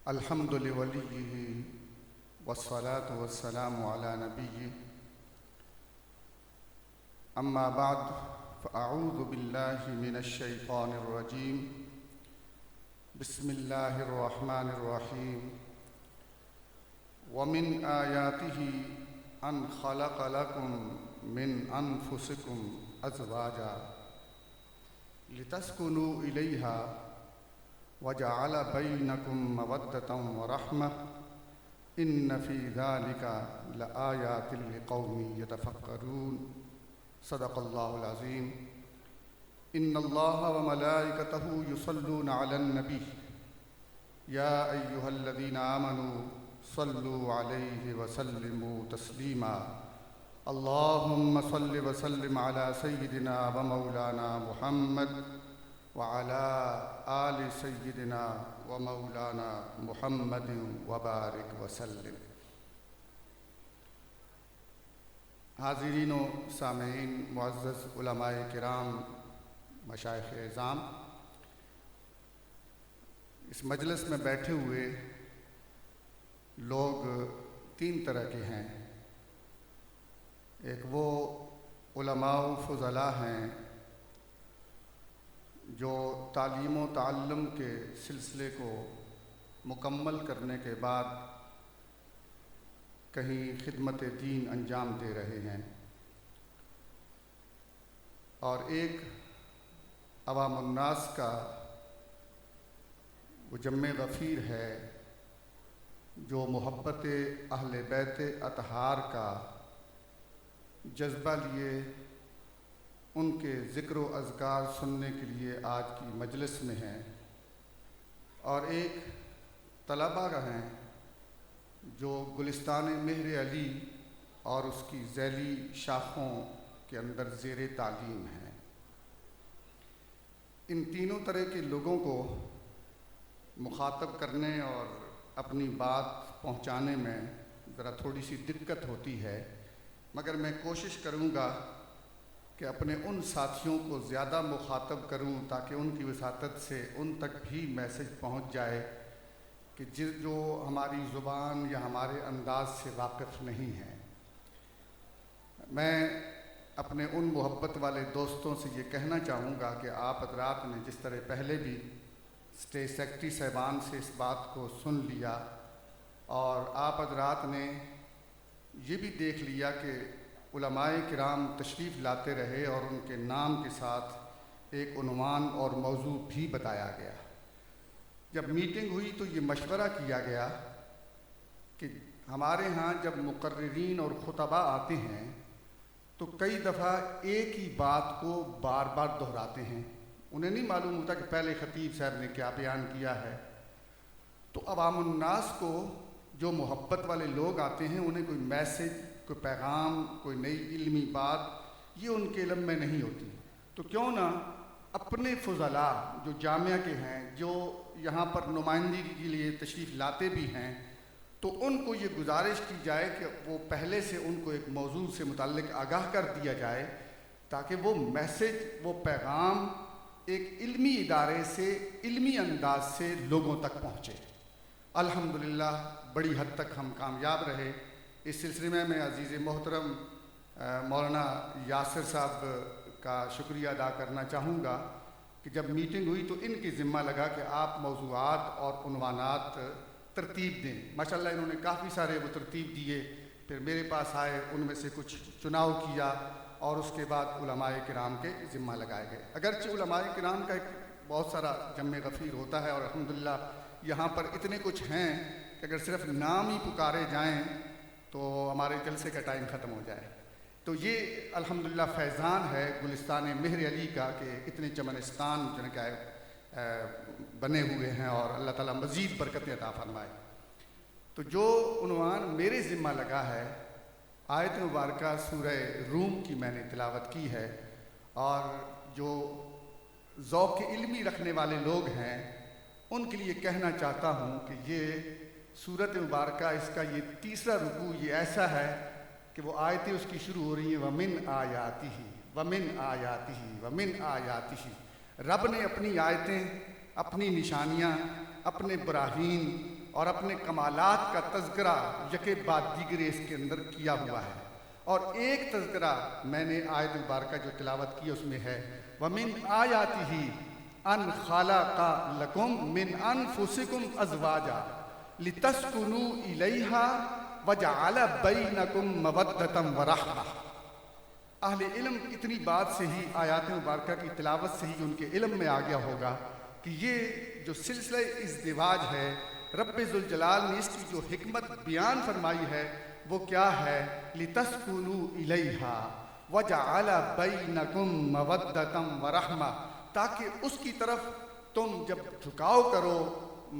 الحمد لوليه والصلاة والسلام على نبيه أما بعد فأعوذ بالله من الشيطان الرجيم بسم الله الرحمن الرحيم ومن آياته أن خلق لكم من أنفسكم أزواجا لتسكنوا إليها وجعل بينكم مودة ورحمة إن في ذلك لآيات لقوم يتفكرون صدق الله العظيم إن الله وملائكته يصلون على النبي يا أيها الذين آمنوا صلوا عليه وسلموا تسليما اللهم صل وسلم على سيدنا ومولانا محمد وعلى آل سيدنا ومولانا محمد وبارك وسلم۔ حاضرین و سامعین، معزز علماء کرام، مشائخ اعظام، اس مجلس میں بیٹھے ہوئے لوگ تین طرح کے ہیں۔ ایک وہ علماء و فضلاء ہیں جو تعلیم و تعلم کے سلسلے کو مکمل کرنے کے بعد کہیں خدمت دین انجام دے رہے ہیں، اور ایک عوام الناس کا وہ جمع غفیر ہے جو محبت اہل بیت اطہار کا جذبہ لیے ان کے ذکر و اذکار سننے کے لیے آج کی مجلس میں ہیں، اور ایک طلباء ہیں جو گلستان مہر علی اور اس کی ذیلی شاخوں کے اندر زیر تعلیم ہیں۔ ان تینوں طرح کے لوگوں کو مخاطب کرنے اور اپنی بات پہنچانے میں ذرا تھوڑی سی دقت ہوتی ہے، مگر میں کوشش کروں گا کہ اپنے ان ساتھیوں کو زیادہ مخاطب کروں تاکہ ان کی وساطت سے ان تک بھی میسج پہنچ جائے کہ جو ہماری زبان یا ہمارے انداز سے واقف نہیں ہیں۔ میں اپنے ان محبت والے دوستوں سے یہ کہنا چاہوں گا کہ آپ حضرات نے جس طرح پہلے بھی اسٹیٹ سیکرٹری صاحبان سے اس بات کو سن لیا، اور آپ حضرات نے یہ بھی دیکھ لیا کہ علماء کرام تشریف لاتے رہے اور ان کے نام کے ساتھ ایک عنوان اور موضوع بھی بتایا گیا۔ جب میٹنگ ہوئی تو یہ مشورہ کیا گیا کہ ہمارے ہاں جب مقررین اور خطباء آتے ہیں تو کئی دفعہ ایک ہی بات کو بار بار دہراتے ہیں، انہیں نہیں معلوم ہوتا کہ پہلے خطیب صاحب نے کیا بیان کیا ہے۔ تو عوام الناس کو جو محبت والے لوگ آتے ہیں انہیں کوئی میسج، کوئی پیغام، کوئی نئی علمی بات یہ ان کے علم میں نہیں ہوتی، تو کیوں نہ اپنے فضلاء جو جامعہ کے ہیں، جو یہاں پر نمائندگی کے لیے تشریف لاتے بھی ہیں، تو ان کو یہ گزارش کی جائے کہ وہ پہلے سے ان کو ایک موضوع سے متعلق آگاہ کر دیا جائے تاکہ وہ میسج، وہ پیغام ایک علمی ادارے سے علمی انداز سے لوگوں تک پہنچے۔ الحمدللہ بڑی حد تک ہم کامیاب رہے۔ اس سلسلے میں عزیز محترم مولانا یاسر صاحب کا شکریہ ادا کرنا چاہوں گا کہ جب میٹنگ ہوئی تو ان کی ذمہ لگا کہ آپ موضوعات اور عنوانات ترتیب دیں۔ ماشاءاللہ انہوں نے کافی سارے وہ ترتیب دیے، پھر میرے پاس آئے، ان میں سے کچھ چناؤ کیا اور اس کے بعد علماء کرام کے ذمہ لگائے گئے۔ اگرچہ علماء کرام کا ایک بہت سارا جمع غفیر ہوتا ہے، اور الحمدللہ یہاں پر اتنے کچھ ہیں کہ اگر صرف نام ہی پکارے جائیں تو ہمارے جلسے کا ٹائم ختم ہو جائے۔ تو یہ الحمدللہ فیضان ہے گلستان مہر علی کا کہ اتنے چمنستان جو ہے بنے ہوئے ہیں، اور اللہ تعالیٰ مزید برکتیں عطا فرمائے۔ تو جو عنوان میرے ذمہ لگا ہے، آیت مبارکہ سورہ روم کی میں نے تلاوت کی ہے، اور جو ذوق علمی رکھنے والے لوگ ہیں ان کے لیے کہنا چاہتا ہوں کہ یہ سورت مبارکہ، اس کا یہ تیسرا رکوع یہ ایسا ہے کہ وہ آیتیں اس کی شروع ہو رہی ہیں وَمِنْ آیَاتِهِ وَمِنْ آیَاتِهِ وَمِنْ آیَاتِهِ۔ رب نے اپنی آیتیں، اپنی نشانیاں، اپنے براہین اور اپنے کمالات کا تذکرہ یکے بعد دیگرے اس کے اندر کیا ہوا ہے۔ اور ایک تذکرہ میں نے آیت مبارکہ جو تلاوت کی اس میں ہے وَمِنْ آیَاتِهِ أَنْ خَلَقَ لَكُم مِّنْ أَنفُسِكُمْ أَزْوَاجًا لِتَسْكُنُوا إِلَيْهَا وَجَعَلَ بَيْنَكُم مَّوَدَّةً وَرَحْمَةً۔ اہل علم اتنی بات سے ہی، آیات مبارکہ کی تلاوت سے ہی ان کے علم میں آ گیا ہوگا کہ یہ جو سلسلہ ازدواج ہے رب ذوالجلال نے اس کی جو حکمت بیان فرمائی ہے وہ کیا ہے؟ لِتَسْكُنُوا إِلَيْهَا وَجَعَلَ بَيْنَكُم مَّوَدَّةً وَرَحْمَةً، تاکہ اس کی طرف تم جب جھکاؤ کرو،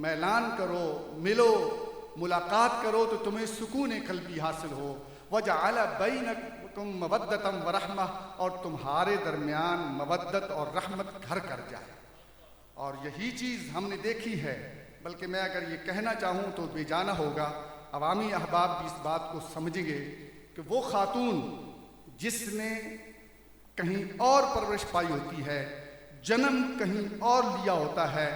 میلان کرو، ملو، ملاقات کرو تو تمہیں سکون قلبی حاصل ہو۔ وَجَعَلَ بَيْنَكُم مَّوَدَّةً وَرَحْمَةً، اور تمہارے درمیان مودت اور رحمت گھر کر جائے۔ اور یہی چیز ہم نے دیکھی ہے، بلکہ میں اگر یہ کہنا چاہوں تو بے جانا ہوگا، عوامی احباب بھی اس بات کو سمجھیں گے کہ وہ خاتون جس نے کہیں اور پرورش پائی ہوتی ہے، جنم کہیں اور لیا ہوتا ہے،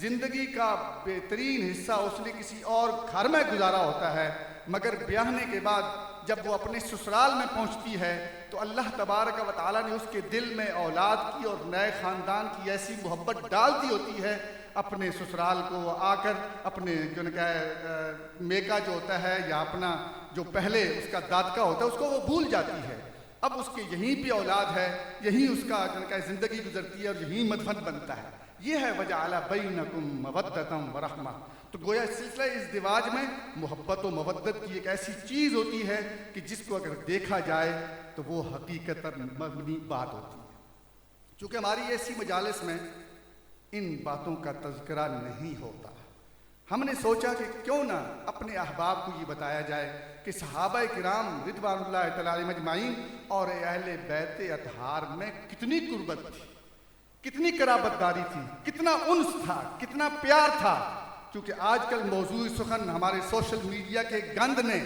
زندگی کا بہترین حصہ اس نے کسی اور گھر میں گزارا ہوتا ہے، مگر بیاہنے کے بعد جب وہ اپنے سسرال میں پہنچتی ہے تو اللہ تبارک و تعالیٰ نے اس کے دل میں اولاد کی اور نئے خاندان کی ایسی محبت ڈال دی ہوتی ہے، اپنے سسرال کو آ کر اپنے جو میکا جو ہوتا ہے یا اپنا جو پہلے اس کا دادکا ہوتا ہے اس کو وہ بھول جاتی ہے۔ اب اس کے یہیں پہ اولاد ہے، یہیں اس کا زندگی گزرتی ہے اور یہیں مدفن بنتا ہے۔ یہ ہے وَجَعَلَ بَيْنَكُم مَّوَدَّةً وَرَحْمَةً۔ تو گویا سلسلہ ازدواج میں محبت و مودت کی ایک ایسی چیز ہوتی ہے کہ جس کو اگر دیکھا جائے تو وہ حقیقت مبنی بات ہوتی ہے۔ چونکہ ہماری ایسی مجالس میں ان باتوں کا تذکرہ نہیں ہوتا، ہم نے سوچا کہ کیوں نہ اپنے احباب کو یہ بتایا جائے کہ صحابہ کرام رضوان اللہ تعالی علیہم اجمعین اور اہل بیت اطہار میں کتنی قربت تھی، کتنی قرابت داری تھی، کتنا انس تھا، کتنا پیار تھا۔ کیونکہ آج کل موضوع سخن ہمارے سوشل میڈیا کے گند نے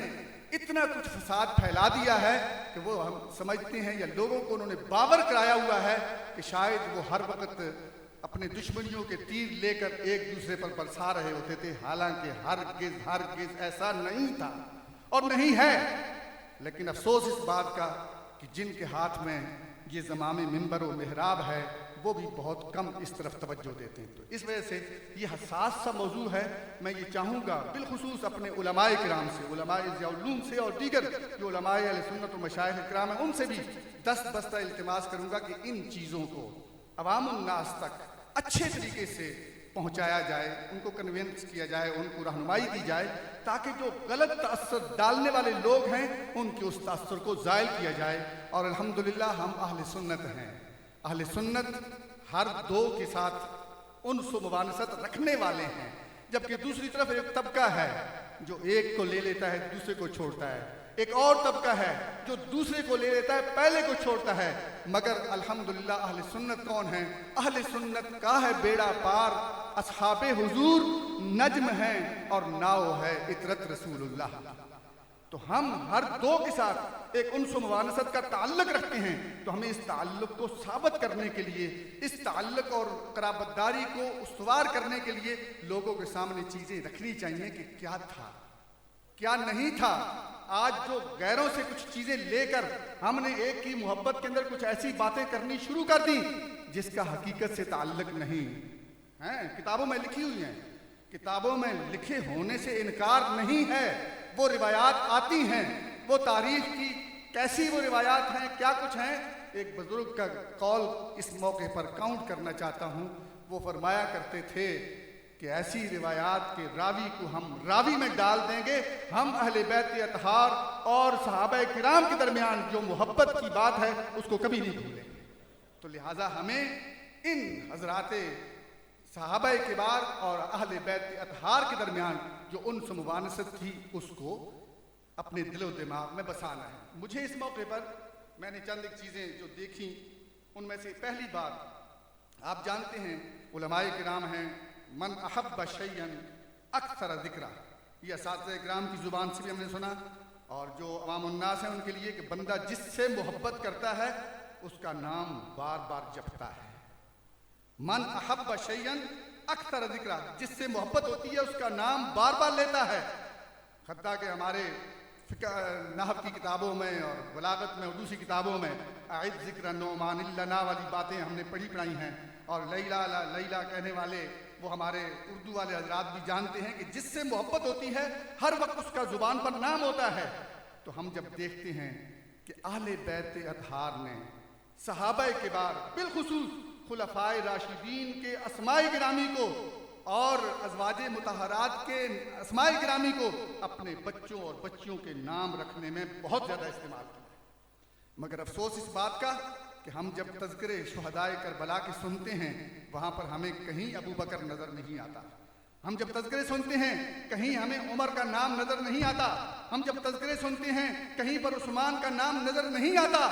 اتنا کچھ فساد پھیلا دیا ہے کہ وہ ہم سمجھتے ہیں یا لوگوں کو انہوں نے باور کرایا ہوا ہے کہ شاید وہ ہر وقت اپنے دشمنیوں کے تیر لے کر ایک دوسرے پر برسا رہے ہوتے تھے، حالانکہ ہرگز ایسا نہیں تھا اور نہیں ہے۔ لیکن افسوس اس بات کا کہ جن کے ہاتھ میں یہ زمام منبر و محراب ہے وہ بھی بہت کم اس طرف توجہ دیتے ہیں۔ تو اس وجہ سے یہ حساس سا موضوع ہے۔ میں یہ چاہوں گا بالخصوص اپنے علماء کرام سے، علماء ضیاء العلوم سے اور دیگر جو علماء اہل سنت و مشائخ کرام ہیں ان سے بھی دست بستہ التماس کروں گا کہ ان چیزوں کو عوام الناس تک اچھے طریقے سے پہنچایا جائے، ان کو کنوینس کیا جائے، ان کو رہنمائی دی جائے، تاکہ جو غلط تأثر ڈالنے والے لوگ ہیں ان کے اس تأثر کو زائل کیا جائے۔ اور الحمدللہ ہم اہل سنت ہیں، اہل سنت ہر دو کے ساتھ انس و موانست رکھنے والے ہیں، جبکہ دوسری طرف ایک طبقہ ہے جو ایک کو لے لیتا ہے دوسرے کو چھوڑتا ہے، ایک اور طبقہ ہے جو دوسرے کو لے لیتا ہے پہلے کو چھوڑتا ہے۔ مگر الحمدللہ اہل سنت کون ہیں؟ اہل سنت کا ہے بیڑا پار، اصحاب حضور نجم ہیں اور ناؤ ہے اطرت رسول اللہ۔ تو ہم ہر دو کے ساتھ ایک انس و موانست کا تعلق رکھتے ہیں، تو ہمیں اس تعلق کو ثابت کرنے کے لیے، اس تعلق اور قرابت داری کو استوار کرنے کے لیے لوگوں کے سامنے چیزیں رکھنی چاہیے کہ کیا تھا، کیا نہیں تھا۔ آج جو غیروں سے کچھ چیزیں لے کر ہم نے ایک کی محبت کے اندر کچھ ایسی باتیں کرنی شروع کر دی جس کا حقیقت سے تعلق نہیں ہے، کتابوں میں لکھی ہوئی ہیں، کتابوں میں لکھے ہونے سے انکار نہیں ہے، وہ روایات آتی ہیں، وہ تاریخ کی کیسی وہ روایات ہیں، کیا کچھ ہیں۔ ایک بزرگ کا قول اس موقع پر کاؤنٹ کرنا چاہتا ہوں، وہ فرمایا کرتے تھے کہ ایسی روایات کے راوی کو ہم راوی میں ڈال دیں گے، ہم اہل بیت اطہار اور صحابہ کرام کے درمیان جو محبت کی بات ہے اس کو کبھی نہیں بھولیں گے۔ تو لہٰذا ہمیں ان حضرات صحابہ کبار اور اہل بیت اطہار کے درمیان جو انس و موانست تھی اس کو اپنے دل و دماغ میں بسانا ہے۔ مجھے اس موقع پر میں نے چند ایک چیزیں جو دیکھیں، ان میں سے پہلی بات، آپ جانتے ہیں علماء کرام ہیں من احب شیئا اکثر ذکرہ، یہ اساتذہ کرام کی زبان سے بھی ہم نے سنا، اور جو عوام الناس ہیں ان کے لیے کہ بندہ جس سے محبت کرتا ہے اس کا نام بار بار جپتا ہے۔ من احب شیئا اکثر ذکر، جس سے محبت ہوتی ہے اس کا نام بار بار لیتا ہے. حتیٰ کہ ہمارے نحو کی کتابوں میں اور بلاغت میں اور دوسری کتابوں میں اعد ذکر نعمان لنا والی باتیں ہم نے پڑھائی ہیں. اور لیلا لیلا کہنے والے وہ ہمارے اردو والے حضرات بھی جانتے ہیں کہ جس سے محبت ہوتی ہے ہر وقت اس کا زبان پر نام ہوتا ہے. تو ہم جب دیکھتے ہیں کہ اہل بیت اطہار نے صحابہ کبار بالخصوص خلفائے راشدین کے اسماء گرامی کو اور ازواج مطہرات کے اسماء گرامی کو اپنے بچوں اور بچیوں کے نام رکھنے میں بہت زیادہ استعمال کیا. مگر افسوس اس بات کا کہ ہم جب تذکرے شہدائے کربلا کے سنتے ہیں وہاں پر ہمیں کہیں ابو بکر نظر نہیں آتا. ہم جب تذکرے سنتے ہیں کہیں ہمیں عمر کا نام نظر نہیں آتا. ہم جب تذکرے سنتے ہیں کہیں پر عثمان کا نام نظر نہیں آتا.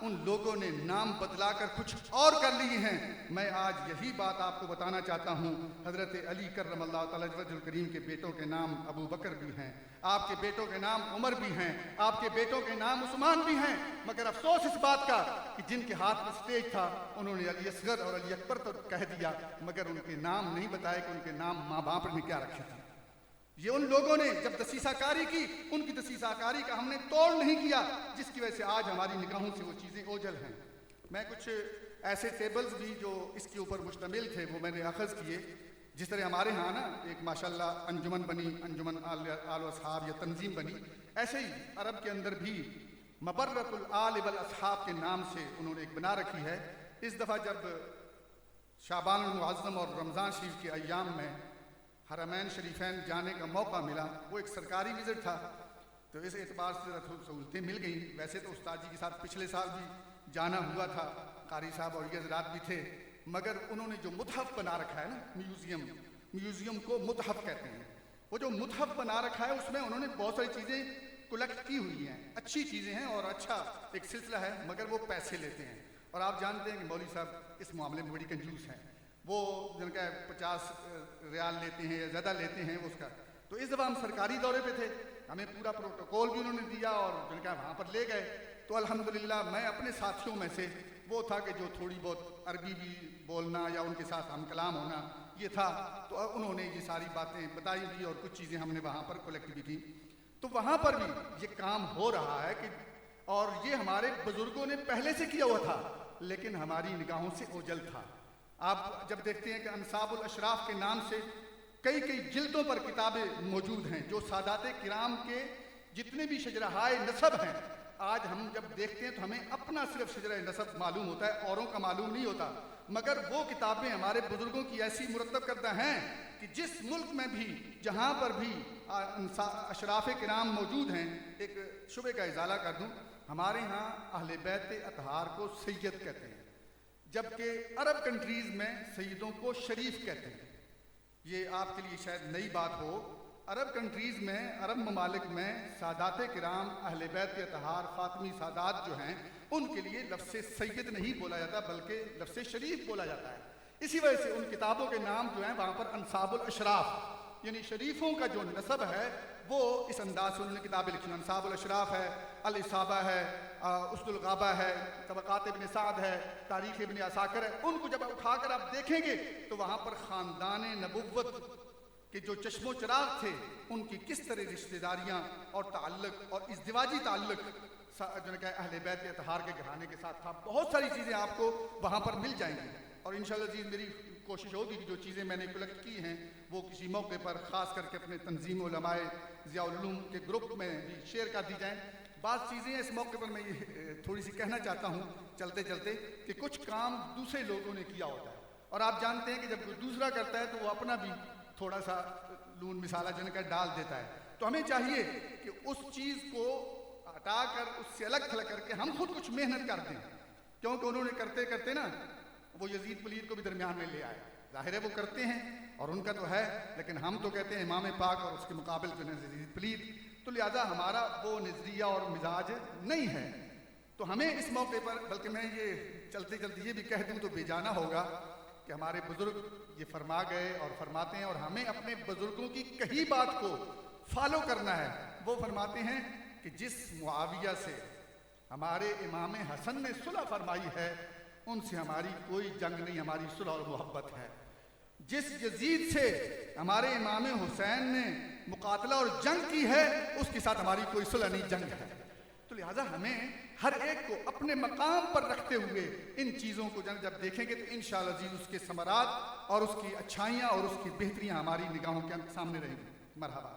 ان لوگوں نے نام بدلا کر کچھ اور کر لیے ہیں. میں آج یہی بات آپ کو بتانا چاہتا ہوں. حضرت علی کرم اللہ تعالی وجہ الکریم کے بیٹوں کے نام ابو بکر بھی ہیں, آپ کے بیٹوں کے نام عمر بھی ہیں, آپ کے بیٹوں کے نام عثمان بھی ہیں. مگر افسوس اس بات کا کہ جن کے ہاتھ میں اسٹیج تھا انہوں نے علی اصغر اور علی اکبر تو کہہ دیا, مگر ان کے نام نہیں بتائے کہ ان کے نام ماں باپ نے کیا رکھے تھے. یہ ان لوگوں نے جب دسیسہ کاری کی, ان کی دسیسہ کاری کا ہم نے توڑ نہیں کیا, جس کی وجہ سے آج ہماری نگاہوں سے وہ چیزیں اوجھل ہیں. میں کچھ ایسے ٹیبلز بھی جو اس کے اوپر مشتمل تھے وہ میں نے اخذ کیے. جس طرح ہمارے ہاں نا ایک ماشاءاللہ انجمن بنی, انجمن آل و اصحاب یا تنظیم بنی, ایسے ہی عرب کے اندر بھی مبرۃ الآل والاصحاب کے نام سے انہوں نے ایک بنا رکھی ہے. اس دفعہ جب شعبان المعظم اور رمضان شریف کے ایام میں حرمین شریفین جانے کا موقع ملا, وہ ایک سرکاری وزٹ تھا تو اس اعتبار سے سہولتیں مل گئیں. ویسے تو استاد جی کے ساتھ پچھلے سال بھی جانا ہوا تھا, قاری صاحب اور یہ حضرات بھی تھے, مگر انہوں نے جو متحف بنا رکھا ہے نا, میوزیم کو متحف کہتے ہیں, وہ جو متحف بنا رکھا ہے اس میں انہوں نے بہت ساری چیزیں کلیکٹ کی ہوئی ہیں, اچھی چیزیں ہیں اور اچھا ایک سلسلہ ہے, مگر وہ پیسے لیتے ہیں. اور آپ جانتے ہیں کہ مولوی صاحب اس معاملے میں بڑی کنجوس ہیں, وہ جن کا 50 ریال لیتے ہیں یا زیادہ لیتے ہیں اس کا. تو اس دفعہ ہم سرکاری دورے پہ تھے, ہمیں پورا پروٹوکول بھی انہوں نے دیا اور جن کا وہاں پر لے گئے. تو الحمدللہ میں اپنے ساتھیوں میں سے وہ تھا کہ جو تھوڑی بہت عربی بھی بولنا یا ان کے ساتھ ہم کلام ہونا یہ تھا. تو انہوں نے یہ ساری باتیں بتائی بھی اور کچھ چیزیں ہم نے وہاں پر کلیکٹ بھی کی. تو وہاں پر بھی یہ کام ہو رہا ہے کہ, اور یہ ہمارے بزرگوں نے پہلے سے کیا ہوا تھا لیکن ہماری نگاہوں سے اوجھل تھا. آپ جب دیکھتے ہیں کہ انصاب الاشراف کے نام سے کئی جلدوں پر کتابیں موجود ہیں جو سادات کرام کے جتنے بھی شجرہائے نسب ہیں, آج ہم جب دیکھتے ہیں تو ہمیں اپنا صرف شجرہ نسب معلوم ہوتا ہے, اوروں کا معلوم نہیں ہوتا. مگر وہ کتابیں ہمارے بزرگوں کی ایسی مرتب کردہ ہیں کہ جس ملک میں بھی جہاں پر بھی اشراف کرام موجود ہیں. ایک شبہ کا ازالہ کر دوں, ہمارے ہاں اہل بیت اطہار کو سید کہتے ہیں, جبکہ عرب کنٹریز میں سیدوں کو شریف کہتے ہیں. یہ آپ کے لیے شاید نئی بات ہو, عرب کنٹریز میں, عرب ممالک میں سادات کرام اہل بیت اطہار فاطمی سادات جو ہیں ان کے لیے لفظ سید نہیں بولا جاتا بلکہ لفظ شریف بولا جاتا ہے. اسی وجہ سے ان کتابوں کے نام جو ہیں وہاں پر انصاب الاشراف یعنی شریفوں کا جو نسب ہے وہ اس انداز سے انہوں نے کتابیں لکھی. انصاب الاشراف ہے, الاصابہ ہے, اسد الغابہ ہے, طبقات ابن سعد ہے, تاریخ ابن عساکر ہے. ان کو جب اٹھا کر آپ دیکھیں گے تو وہاں پر خاندان نبوت کہ جو چشم و چراغ تھے ان کی کس طرح رشتہ داریاں اور تعلق اور ازدواجی تعلق جو کہ اہل بیت اطہار کے گھرانے کے ساتھ تھا. بہت ساری چیزیں آپ کو وہاں پر مل جائیں گی, اور انشاءاللہ عزیز میری کوشش ہوگی کہ جو چیزیں میں نے کلیکٹ کی ہیں وہ کسی موقع پر خاص کر کے اپنے تنظیم علماء ضیاء العلوم کے گروپ میں بھی شیئر کر دی جائیں. بعض چیزیں اس موقع پر میں یہ تھوڑی سی کہنا چاہتا ہوں چلتے چلتے کہ کچھ کام دوسرے لوگوں نے کیا ہوتا ہے, اور آپ جانتے ہیں کہ جب کوئی دوسرا کرتا ہے تو وہ اپنا بھی تھوڑا سا لون مسالہ جن کا ڈال دیتا ہے. تو ہمیں چاہیے کہ اس چیز کو ہٹا کر اس سے الگ تھلگ کر کے ہم خود کچھ محنت کر دیں, کیونکہ انہوں نے کرتے کرتے نا وہ یزید پلید کو بھی درمیان میں لے آئے. ظاہر ہے وہ کرتے ہیں اور ان کا تو ہے, لیکن ہم تو کہتے ہیں امام پاک اور اس کے مقابل جو ہے یزید پلید, تو لہذا ہمارا وہ نظریہ اور مزاج نہیں ہے. تو ہمیں اس موقع پر, بلکہ میں یہ چلتے چلتے یہ بھی کہہ دوں تو بے جانا ہوگا کہ ہمارے بزرگ یہ فرما گئے اور فرماتے ہیں, اور ہمیں اپنے بزرگوں کی کہی بات کو فالو کرنا ہے. وہ فرماتے ہیں کہ جس معاویہ سے ہمارے امام حسن نے صلح فرمائی ہے ان سے ہماری کوئی جنگ نہیں, ہماری صلح اور محبت ہے. جس یزید سے ہمارے امام حسین نے مقاتلہ اور جنگ کی ہے اس کے ساتھ ہماری کوئی صلح نہیں، جنگ ہے۔ تو لہٰذا ہمیں ہر ایک کو اپنے مقام پر رکھتے ہوئے ان چیزوں کو جب دیکھیں گے تو انشاءاللہ عزیز اس کے ثمرات اور اس کی اچھائیاں اور اس کی بہتریاں ہماری نگاہوں کے سامنے رہیں گی۔ مرحبا۔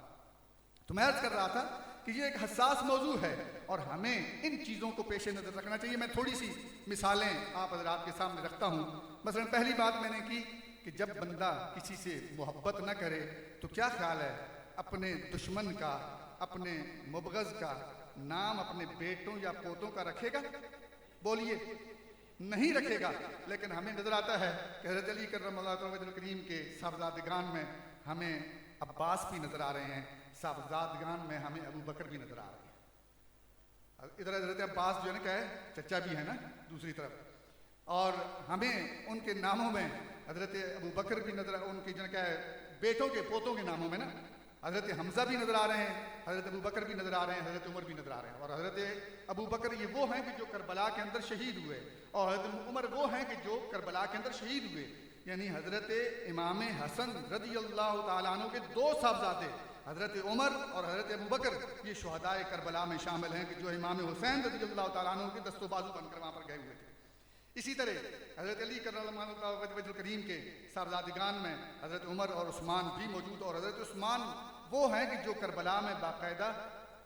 تو میں عرض کر رہا تھا کہ یہ ایک حساس موضوع ہے اور ہمیں ان چیزوں کو پیش نظر رکھنا چاہیے۔ میں تھوڑی سی مثالیں آپ حضرات کے سامنے رکھتا ہوں۔ مثلا پہلی بات میں نے کی کہ جب بندہ کسی سے محبت نہ کرے تو کیا خیال ہے اپنے دشمن کا، اپنے مبغض کا نام اپنے بیٹوں یا پوتوں کا رکھے گا؟ بولیے، نہیں رکھے گا۔ لیکن ہمیں نظر آتا ہے کہ حضرت علی کرم اللہ وجہ کریم کے صاحبزادگان میں ہمیں عباس بھی نظر آ رہے ہیں، صاحبزادگان میں ہمیں ابو بکر بھی نظر آ رہے ہیں۔ ادھر حضرت عباس جو ہے نا کیا ہے، چچا بھی ہے نا دوسری طرف، اور ہمیں ان کے ناموں میں حضرت ابو بکر بھی نظر، ان کی جو ہے کیا ہے بیٹوں کے پوتوں کے ناموں میں نا حضرت حمزہ بھی نظر آ رہے ہیں، حضرت ابو بکر بھی نظر آ رہے ہیں، حضرت عمر بھی نظر آ رہے ہیں۔ اور حضرت ابو بکر یہ وہ ہیں کہ جو کربلا کے اندر شہید ہوئے، اور حضرت عمر وہ ہیں کہ جو کربلا کے اندر شہید ہوئے۔ یعنی حضرت امام حسن رضی اللہ تعالیٰ عنہ کے دو صاحبزادے حضرت عمر اور حضرت ابو بکر یہ شہدائے کربلا میں شامل ہیں کہ جو امام حسین رضی اللہ تعالیٰ عنہ کے دست و بازو بن کر وہاں پر گئے ہوئے تھے۔ اسی طرح حضرت علی کرم اللہ وجہ کریم کے صاحبزادگان میں حضرت عمر اور عثمان بھی موجود، اور حضرت عثمان وہ ہیں کہ جو کربلا میں باقاعدہ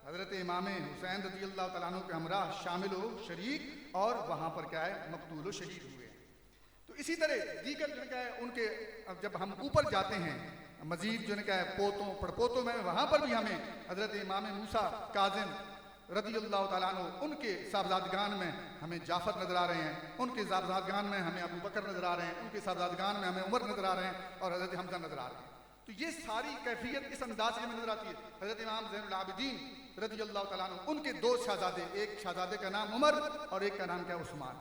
حضرت امام حسین رضی اللہ تعالیٰ عنہ کے ہمراہ شامل ہو، شریک، اور وہاں پر کیا ہے مقتول و شہید ہوئے ہیں۔ تو اسی طرح دیگر جو ہے ان کے جب ہم اوپر جاتے ہیں مزید جو ہے پوتوں پڑپوتوں میں، وہاں پر بھی ہمیں حضرت امام موسیٰ کاظم رضی اللہ تعالیٰ عنہ ان کے صاحبزادگان میں ہمیں جعفر نظر آ رہے ہیں، ان کے صاحبزادگان میں ہمیں ابو بکر نظر آ رہے ہیں، ان کے صاحبزادگان میں ہمیں عمر نظر آ رہے ہیں، اور حضرت حمزہ نظر آ رہے ہیں۔ تو یہ ساری کیفیت اس انداز سے ہمیں نظر آتی ہے۔ حضرت امام زین العابدین رضی اللہ تعالیٰ عنہ ان کے دو شہزادے، ایک شہزادے کا نام عمر اور ایک کا نام کیا عثمان۔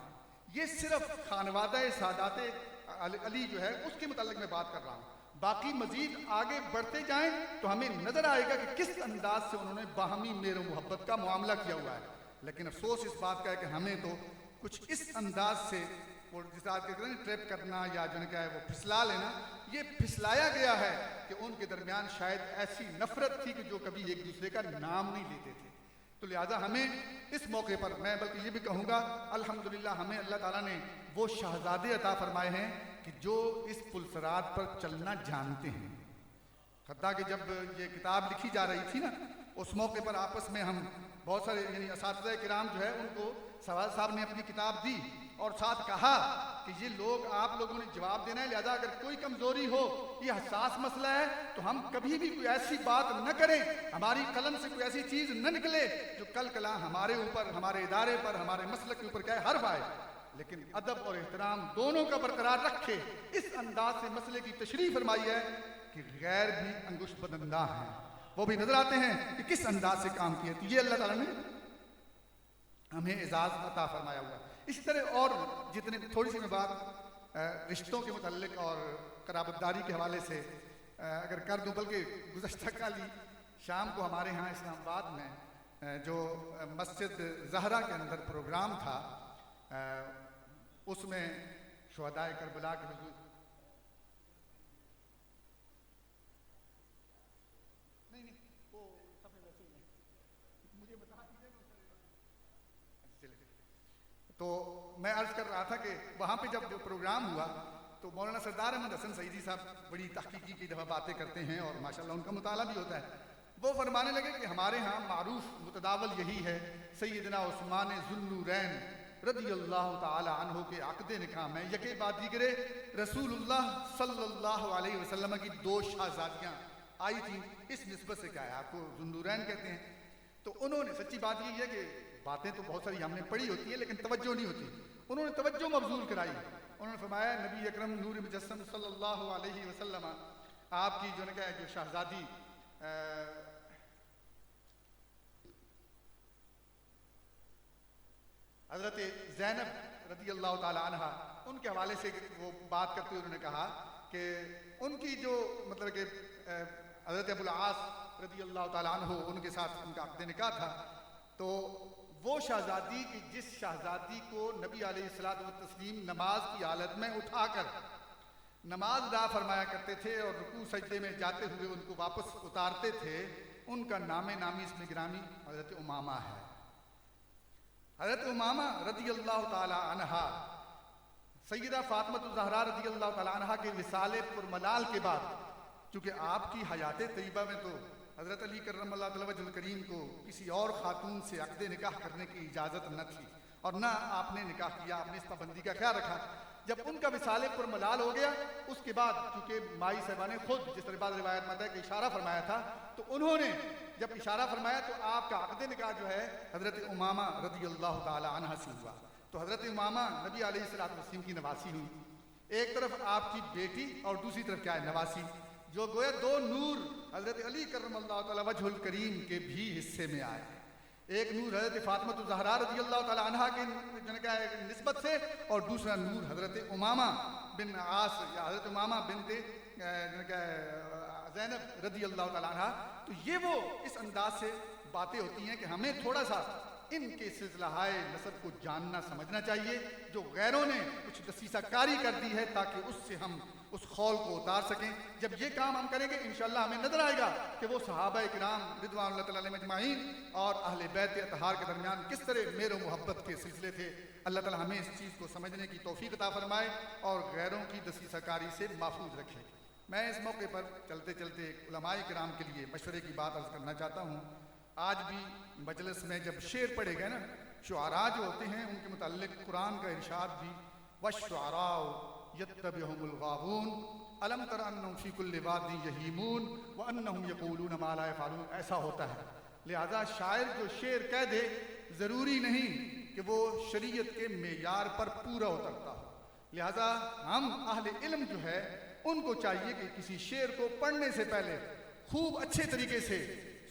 یہ صرف خانوادہ سادات علی جو ہے اس کے متعلق میں بات کر رہا ہوں، باقی مزید آگے بڑھتے جائیں تو ہمیں نظر آئے گا کہ کس انداز سے انہوں نے باہمی میل و محبت کا معاملہ کیا ہوا ہے۔ لیکن افسوس اس بات کا ہے کہ ہمیں تو کچھ اس انداز سے جس آج کے ٹریپ کرنا یا جو کیا ہے وہ پھسلا لینا، یہ پھسلایا گیا ہے کہ ان کے درمیان شاید ایسی نفرت تھی کہ جو کبھی ایک دوسرے کا نام نہیں لیتے تھے۔ تو لہٰذا ہمیں اس موقع پر میں بلکہ یہ بھی کہوں گا الحمدللہ ہمیں اللہ تعالیٰ نے وہ شہزادے عطا فرمائے ہیں کہ جو اس پلسرات پر چلنا جانتے ہیں۔ حتیٰ کہ جب یہ کتاب لکھی جا رہی تھی نا اس موقع پر آپس میں ہم بہت سارے یعنی اساتذہ کرام جو ہے ان کو سواد صاحب نے اپنی کتاب دی اور ساتھ کہا کہ یہ لوگ آپ لوگوں نے جواب دینا ہے، لہذا اگر کوئی کمزوری ہو، یہ حساس مسئلہ ہے، تو ہم کبھی بھی کوئی ایسی بات نہ کریں، ہماری قلم سے کوئی ایسی چیز نہ نکلے جو کل کلا ہمارے اوپر، ہمارے ادارے پر، ہمارے مسلک کے اوپر کیا ہے حرف آئے، لیکن ادب اور احترام دونوں کا برقرار رکھے۔ اس انداز سے مسئلے کی تشریح فرمائی ہے کہ غیر بھی انگشت بدنداں ہیں، وہ بھی نظر آتے ہیں کہ کس انداز سے کام کیا۔ تو یہ اللہ تعالیٰ نے ہمیں اعزاز عطا فرمایا ہوا ہے۔ اسی طرح اور جتنے تھوڑی سی میں بات رشتوں کے متعلق اور قرابت داری کے حوالے سے اگر کر دوں، بلکہ گزشتہ کل شام کو ہمارے ہاں اسلام آباد میں جو مسجد زہرا کے اندر پروگرام تھا اس میں شہدائے کربلا کے حضور تو میں عرض کر رہا تھا کہ وہاں پہ جب پروگرام ہوا تو مولانا سردار احمد حسن سعیدی صاحب بڑی تحقیقی کی دفعہ باتیں کرتے ہیں اور ماشاءاللہ ان کا مطالعہ بھی ہوتا ہے۔ وہ فرمانے لگے کہ ہمارے ہاں معروف متداول یہی ہے سیدنا عثمان ذو النورین رضی اللہ تعالی عنہ کے عقد نکاح میں یکے بعد دیگرے رسول اللہ صلی اللہ علیہ وسلم کی دو شہزادیاں آئی تھیں۔ اس نسبت سے کیا ہے آپ کو ذو النورین کہتے ہیں۔ تو انہوں نے سچی بات یہ ہے کہ باتیں تو بہت ساری ہم نے پڑھی ہوتی ہیں لیکن توجہ نہیں ہوتی، انہوں نے توجہ مبذول کرائی۔ انہوں نے فرمایا نبی اکرم نور مجسم صلی اللہ علیہ وسلم آپ کی جو شہزادی حضرت زینب رضی اللہ تعالی عنہ ان کے حوالے سے وہ بات کرتے ہوئے انہوں نے کہا کہ ان کی جو مطلب کہ حضرت ابو العاص رضی اللہ تعالی عنہ ان کے ساتھ ان کا عقد نکاح تھا، تو وہ شہزادی کی جس شہزادی کو نبی علیہ الصلوۃ والتسلیم نماز کی حالت میں اٹھا کر نماز ادا فرمایا کرتے تھے اور رکوع سجدے میں جاتے ہوئے ان کو واپس اتارتے تھے، ان کا نام نامی اسم گرامی حضرت امامہ ہے۔ حضرت امامہ رضی اللہ تعالی عنہا سیدہ فاطمہ الزہرا رضی اللہ تعالی عنہا کے وصال پرملال کے بعد، چونکہ آپ کی حیات طیبہ میں تو حضرت علی کرم اللہ تعالی وجہ الکریم کو کسی اور خاتون سے عقد نکاح کرنے کی اجازت نہ تھی، اور نہ آپ نے نکاح کیا، آپ نے اس پابندی کا خیال رکھا۔ جب ان کا وصال پرملال ہو گیا، اس کے بعد چونکہ مائی صاحبہ نے خود جس طرح بعض روایت میں ہے کہ اشارہ فرمایا تھا، تو انہوں نے جب اشارہ فرمایا تو آپ کا عقد نکاح جو ہے حضرت امامہ رضی اللہ تعالی عنہ سے ہوا۔ تو حضرت امامہ نبی علیہ الصلوۃ والسلام کی نواسی ہوئی، ایک طرف آپ کی بیٹی اور دوسری طرف کیا ہے نواسی، جو گویا دو نور حضرت علی کرم اللہ تعالی وجہ الکریم کے بھی حصے میں آئے۔ ایک نور حضرت فاطمہ الزہرا رضی اللہ تعالی عنہا کی نسبت سے، اور دوسرا نور حضرت امامہ بن عاص یا حضرت امامہ بنت زینب رضی اللہ تعالی عنہا۔ تو یہ وہ اس انداز سے باتیں ہوتی ہیں کہ ہمیں تھوڑا سا ان کے سلسلہ نسب کو جاننا سمجھنا چاہیے، جو غیروں نے کچھ دسیسہ کاری کر دی ہے، تاکہ اس سے ہم اس خول کو اتار سکیں۔ جب یہ کام ہم کریں گے انشاءاللہ ہمیں نظر آئے گا کہ وہ صحابہ کرام رضوان اللہ تعالی علیہم اجمعین اور اہل بیت اطہار کے درمیان کس طرح میر و محبت کے سلسلے تھے۔ اللہ تعالی ہمیں اس چیز کو سمجھنے کی توفیق عطا فرمائے اور غیروں کی دسیسہ کاری سے محفوظ رکھے۔ میں اس موقع پر چلتے چلتے علماء کرام کے لیے مشورے کی بات عرض کرنا چاہتا ہوں۔ آج بھی مجلس میں جب شعر پڑھے گئے نا، شعراء جو ہوتے ہیں ان کے متعلق قرآن کا ارشاد بھی وَالشُّعَرَاءُ يَتَّبِعُهُمُ الْغَاوُونَ أَلَمْ تَرَ أَنَّهُمْ فِي كُلِّ وَادٍ يَهِيمُونَ وَأَنَّهُمْ يَقُولُونَ مَا لَا يَفْعَلُونَ، ایسا ہوتا ہے۔ لہذا شاعر جو شعر کہہ دے ضروری نہیں کہ وہ شریعت کے معیار پر پورا اترتا ہو، لہذا ہم اہل علم جو ہے ان کو چاہیے کہ کسی شعر کو پڑھنے سے پہلے خوب اچھے طریقے سے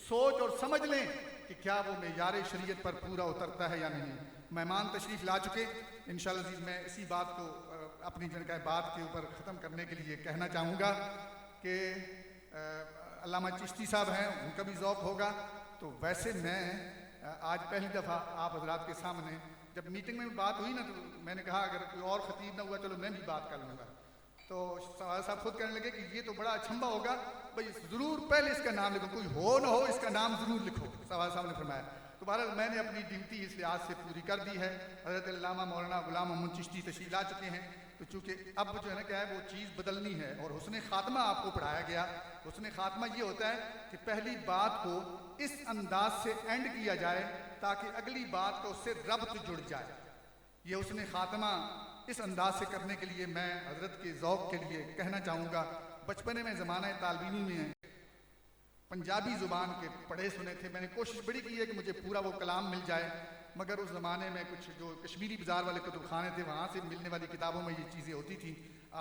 سوچ اور سمجھ لیں کہ کیا وہ معیار شریعت پر پورا اترتا ہے یا نہیں۔ مہمان تشریف لا چکے، انشاءاللہ عزیز میں اسی بات کو اپنی بات کے اوپر ختم کرنے کے لیے کہنا چاہوں گا کہ علامہ چشتی صاحب ہیں، ان کا بھی ذوق ہوگا۔ تو ویسے میں آج پہلی دفعہ آپ حضرات کے سامنے جب میٹنگ میں بات ہوئی نا، تو میں نے کہا اگر کوئی اور خطیب نہ ہوا چلو میں بھی بات کر لوں گا۔ تو سوال صاحب خود کہنے لگے کہ یہ تو بڑا اچھمبا ہوگا، بھائی ضرور پہلے اس کا نام لکھو، کوئی ہو نہ ہو اس کا نام ضرور لکھو، سوال صاحب نے فرمایا۔ تو بہرحال میں نے اپنی ڈیوٹی اس لحاظ سے پوری کر دی ہے۔ حضرت علامہ مولانا غلام محمد چشتی تشریف لا چکے ہیں، تو چونکہ اب جو ہے نا کیا ہے وہ چیز بدلنی ہے، اور حسن خاتمہ آپ کو پڑھایا گیا۔ حسن خاتمہ یہ ہوتا ہے کہ پہلی بات کو اس انداز سے اینڈ کیا جائے تاکہ اگلی بات کا اس سے ربط جڑ جائے۔ یہ حسن خاتمہ اس انداز سے کرنے کے لیے میں حضرت کے ذوق کے لیے کہنا چاہوں گا، بچپنے میں زمانہ طالبینی میں پنجابی زبان کے پڑھے سنے تھے، میں نے کوشش بڑی کی ہے کہ مجھے پورا وہ کلام مل جائے، مگر اس زمانے میں کچھ جو کشمیری بازار والے کتب خانے تھے وہاں سے ملنے والی کتابوں میں یہ چیزیں ہوتی تھیں،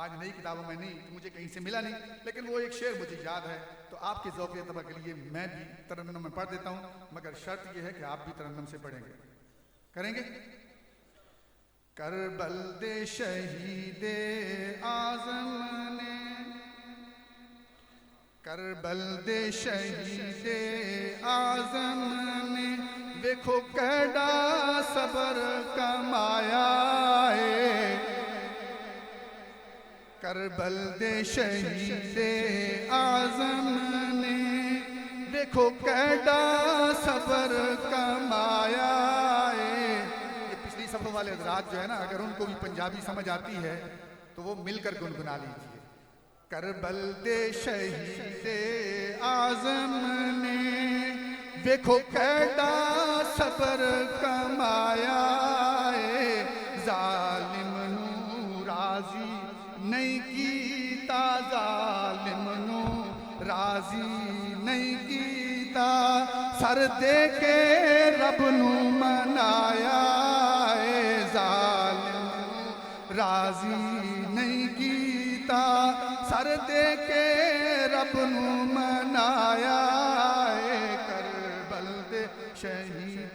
آج نئی کتابوں میں نہیں، مجھے کہیں سے ملا نہیں، لیکن وہ ایک شعر مجھے یاد ہے، تو آپ کے ذوق اعتبار کے لیے میں بھی ترنم میں پڑھ دیتا ہوں، مگر شرط یہ ہے کہ آپ بھی ترنم سے پڑھیں گے، کریں گے؟ کربل دے شہید اعظم نے، کربل دے شہید اعظم نے ویکھو کیڑا صبر کمایا ہے، کربل دے شہید اعظم نے ویکھو کیڑا صبر کمایا ہے۔ یہ پچھلی صفحہ والے حضرات جو ہے نا، اگر ان کو بھی پنجابی سمجھ آتی ہے تو وہ مل کر گنگنا لیجیے۔ کربل دے شہید اعظم نے ویکھو کیڑا صبر کمایا ہے، ظالم نو راضی نہیں کیتا، ظالم نو راضی نہیں کیتا، سر دے کے رب نو منایا ہے، ظالم نو راضی نہیں کیتا، سر دے کے رب نو منایا ہے، کربل دے شہید